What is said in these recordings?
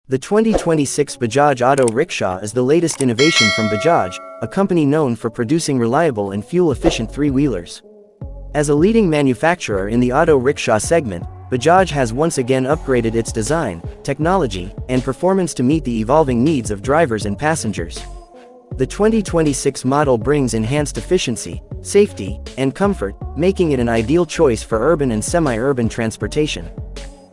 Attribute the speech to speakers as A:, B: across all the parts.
A: The 2026 Bajaj Auto Rickshaw is the latest innovation from Bajaj, a company known for producing reliable and fuel-efficient three-wheelers. As a leading manufacturer in the auto rickshaw segment, Bajaj has once again upgraded its design, technology, and performance to meet the evolving needs of drivers and passengers. The 2026 model brings enhanced efficiency, safety, and comfort, making it an ideal choice for urban and semi-urban transportation.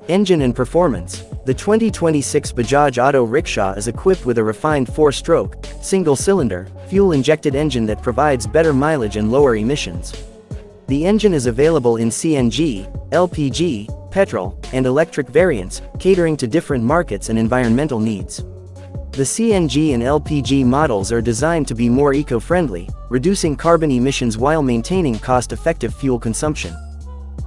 A: Engine and performance. The 2026 Bajaj Auto Rickshaw is equipped with a refined 4-stroke, single-cylinder, fuel-injected engine that provides better mileage and lower emissions. The engine is available in CNG, LPG, petrol, and electric variants, catering to different markets and environmental needs. The CNG and LPG models are designed to be more eco-friendly, reducing carbon emissions while maintaining cost-effective fuel consumption.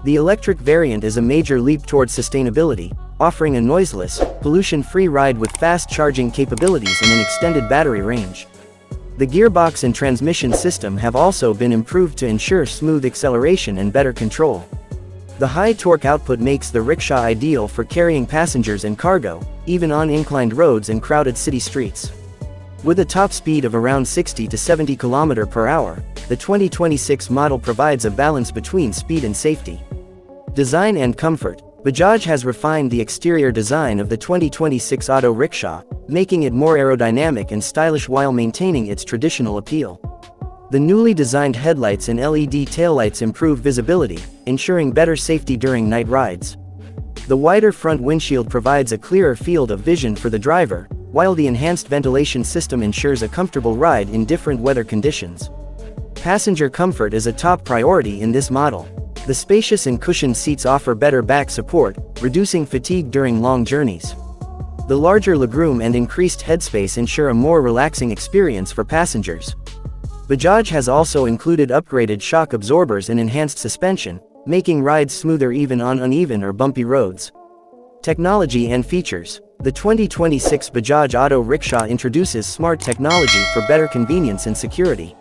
A: The electric variant is a major leap towards sustainability, offering a noiseless, pollution-free ride with fast charging capabilities and an extended battery range. The gearbox and transmission system have also been improved to ensure smooth acceleration and better control. The high torque output makes the rickshaw ideal for carrying passengers and cargo, even on inclined roads and crowded city streets. With a top speed of around 60 to 70 km per hour, the 2026 model provides a balance between speed and safety. Design and comfort. Bajaj has refined the exterior design of the 2026 auto rickshaw, making it more aerodynamic and stylish while maintaining its traditional appeal. The newly designed headlights and LED taillights improve visibility, ensuring better safety during night rides. The wider front windshield provides a clearer field of vision for the driver, while the enhanced ventilation system ensures a comfortable ride in different weather conditions. Passenger comfort is a top priority in this model. The spacious and cushioned seats offer better back support, reducing fatigue during long journeys. The larger legroom and increased headspace ensure a more relaxing experience for passengers. Bajaj has also included upgraded shock absorbers and enhanced suspension, making rides smoother even on uneven or bumpy roads. Technology and features. The 2026 Bajaj Auto Rickshaw introduces smart technology for better convenience and security.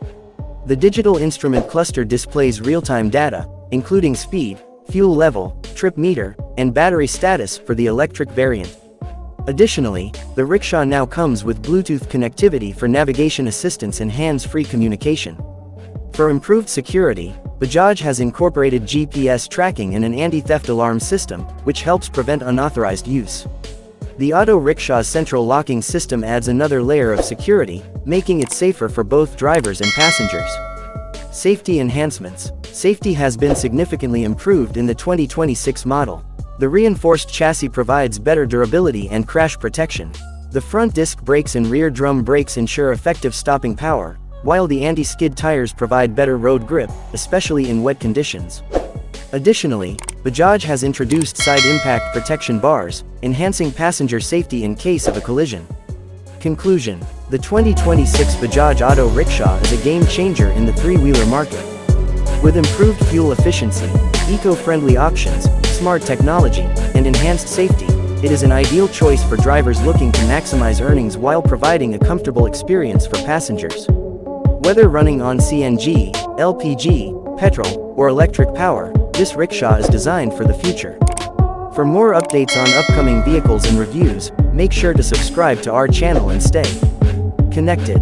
A: The digital instrument cluster displays real-time data, including speed, fuel level, trip meter, and battery status for the electric variant. Additionally, the rickshaw now comes with Bluetooth connectivity for navigation assistance and hands-free communication. For improved security, Bajaj has incorporated GPS tracking and an anti-theft alarm system, which helps prevent unauthorized use. The auto rickshaw's central locking system adds another layer of security, making it safer for both drivers and passengers. Safety enhancements. Safety has been significantly improved in the 2026 model. The reinforced chassis provides better durability and crash protection. The front disc brakes and rear drum brakes ensure effective stopping power, while the anti-skid tires provide better road grip, especially in wet conditions. Additionally, Bajaj has introduced side impact protection bars, enhancing passenger safety in case of a collision. Conclusion. The 2026 Bajaj Auto Rickshaw is a game-changer in the three-wheeler market. With improved fuel efficiency, eco-friendly options, smart technology, and enhanced safety, it is an ideal choice for drivers looking to maximize earnings while providing a comfortable experience for passengers. Whether running on CNG, LPG, petrol, or electric power, this rickshaw is designed for the future. For more updates on upcoming vehicles and reviews, make sure to subscribe to our channel and stay connected.